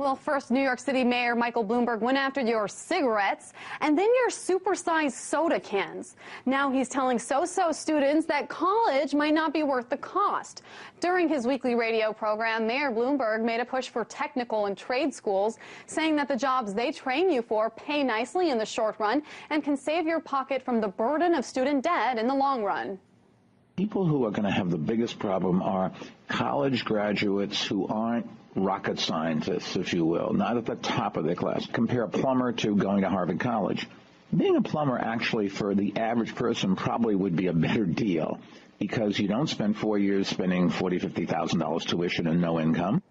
Well, first, New York City Mayor Michael Bloomberg went after your cigarettes and then your supersized soda cans. Now he's telling so-so students that college might not be worth the cost. During his weekly radio program, Mayor Bloomberg made a push for technical and trade schools, saying that the jobs they train you for pay nicely in the short run and can save your pocket from the burden of student debt in the long run. People who are going to have the biggest problem are college graduates who aren't rocket scientists, if you will, not at the top of their class. Compare a plumber to going to Harvard College. Being a plumber actually for the average person probably would be a better deal because you don't spend 4 years spending $40,000, $50,000 tuition and no income.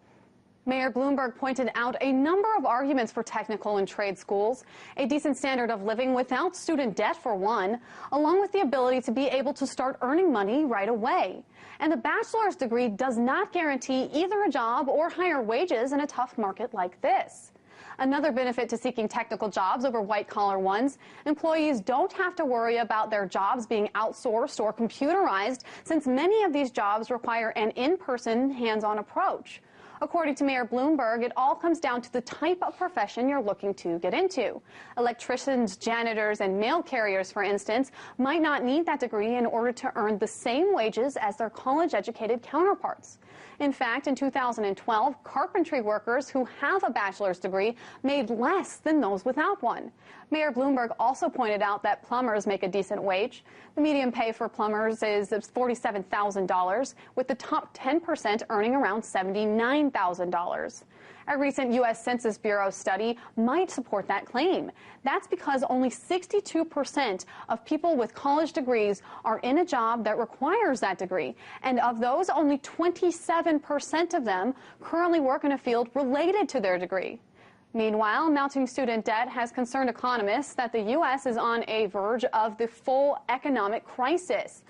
Mayor Bloomberg pointed out a number of arguments for technical and trade schools, a decent standard of living without student debt for one, along with the ability to be able to start earning money right away. And a bachelor's degree does not guarantee either a job or higher wages in a tough market like this. Another benefit to seeking technical jobs over white-collar ones, employees don't have to worry about their jobs being outsourced or computerized, since many of these jobs require an in-person, hands-on approach. According to Mayor Bloomberg, it all comes down to the type of profession you're looking to get into. Electricians, janitors, and mail carriers, for instance, might not need that degree in order to earn the same wages as their college-educated counterparts. In fact, in 2012, carpentry workers who have a bachelor's degree made less than those without one. Mayor Bloomberg also pointed out that plumbers make a decent wage. The median pay for plumbers is $47,000, with the top 10% earning around $79,000. A recent U.S. Census Bureau study might support that claim. That's because only 62% of people with college degrees are in a job that requires that degree. And of those, only 27% of them currently work in a field related to their degree. Meanwhile, mounting student debt has concerned economists that the U.S. is on a verge of the full economic crisis.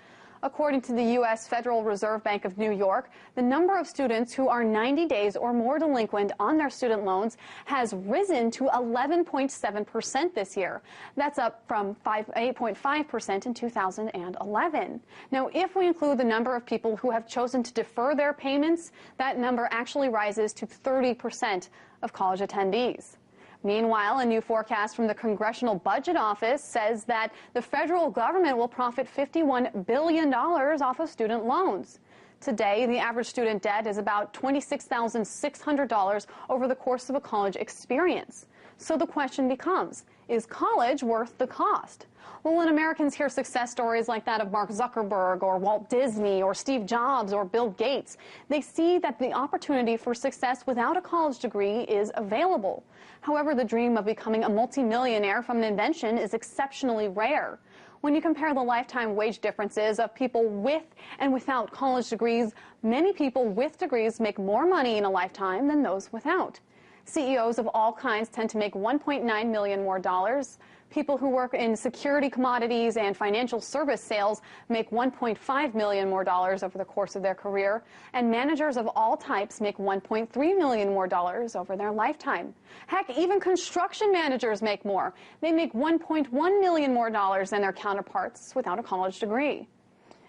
According to the U.S. Federal Reserve Bank of New York, the number of students who are 90 days or more delinquent on their student loans has risen to 11.7% this year. That's up from 8.5% in 2011. Now, if we include the number of people who have chosen to defer their payments, that number actually rises to 30% of college attendees. Meanwhile, a new forecast from the Congressional Budget Office says that the federal government will profit $51 billion off of student loans. Today, the average student debt is about $26,600 over the course of a college experience. So the question becomes, is college worth the cost? Well, when Americans hear success stories like that of Mark Zuckerberg or Walt Disney or Steve Jobs or Bill Gates, they see that the opportunity for success without a college degree is available. However, the dream of becoming a multimillionaire from an invention is exceptionally rare. When you compare the lifetime wage differences of people with and without college degrees, many people with degrees make more money in a lifetime than those without. CEOs of all kinds tend to make $1.9 million more dollars. People who work in security commodities and financial service sales make $1.5 million more dollars over the course of their career, and managers of all types make $1.3 million more dollars over their lifetime. Heck, even construction managers make more. They make $1.1 million more dollars than their counterparts without a college degree.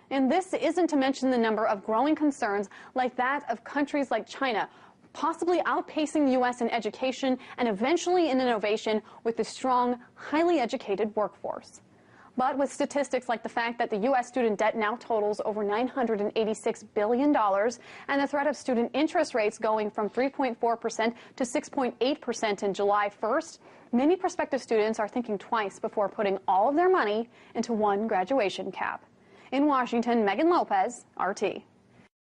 And this isn't to mention the number of growing concerns like that of countries like China, possibly outpacing the U.S. in education and eventually in innovation with a strong, highly educated workforce. But with statistics like the fact that the U.S. student debt now totals over $986 billion and the threat of student interest rates going from 3.4% to 6.8% in July 1st, many prospective students are thinking twice before putting all of their money into one graduation cap. In Washington, Megan Lopez, RT.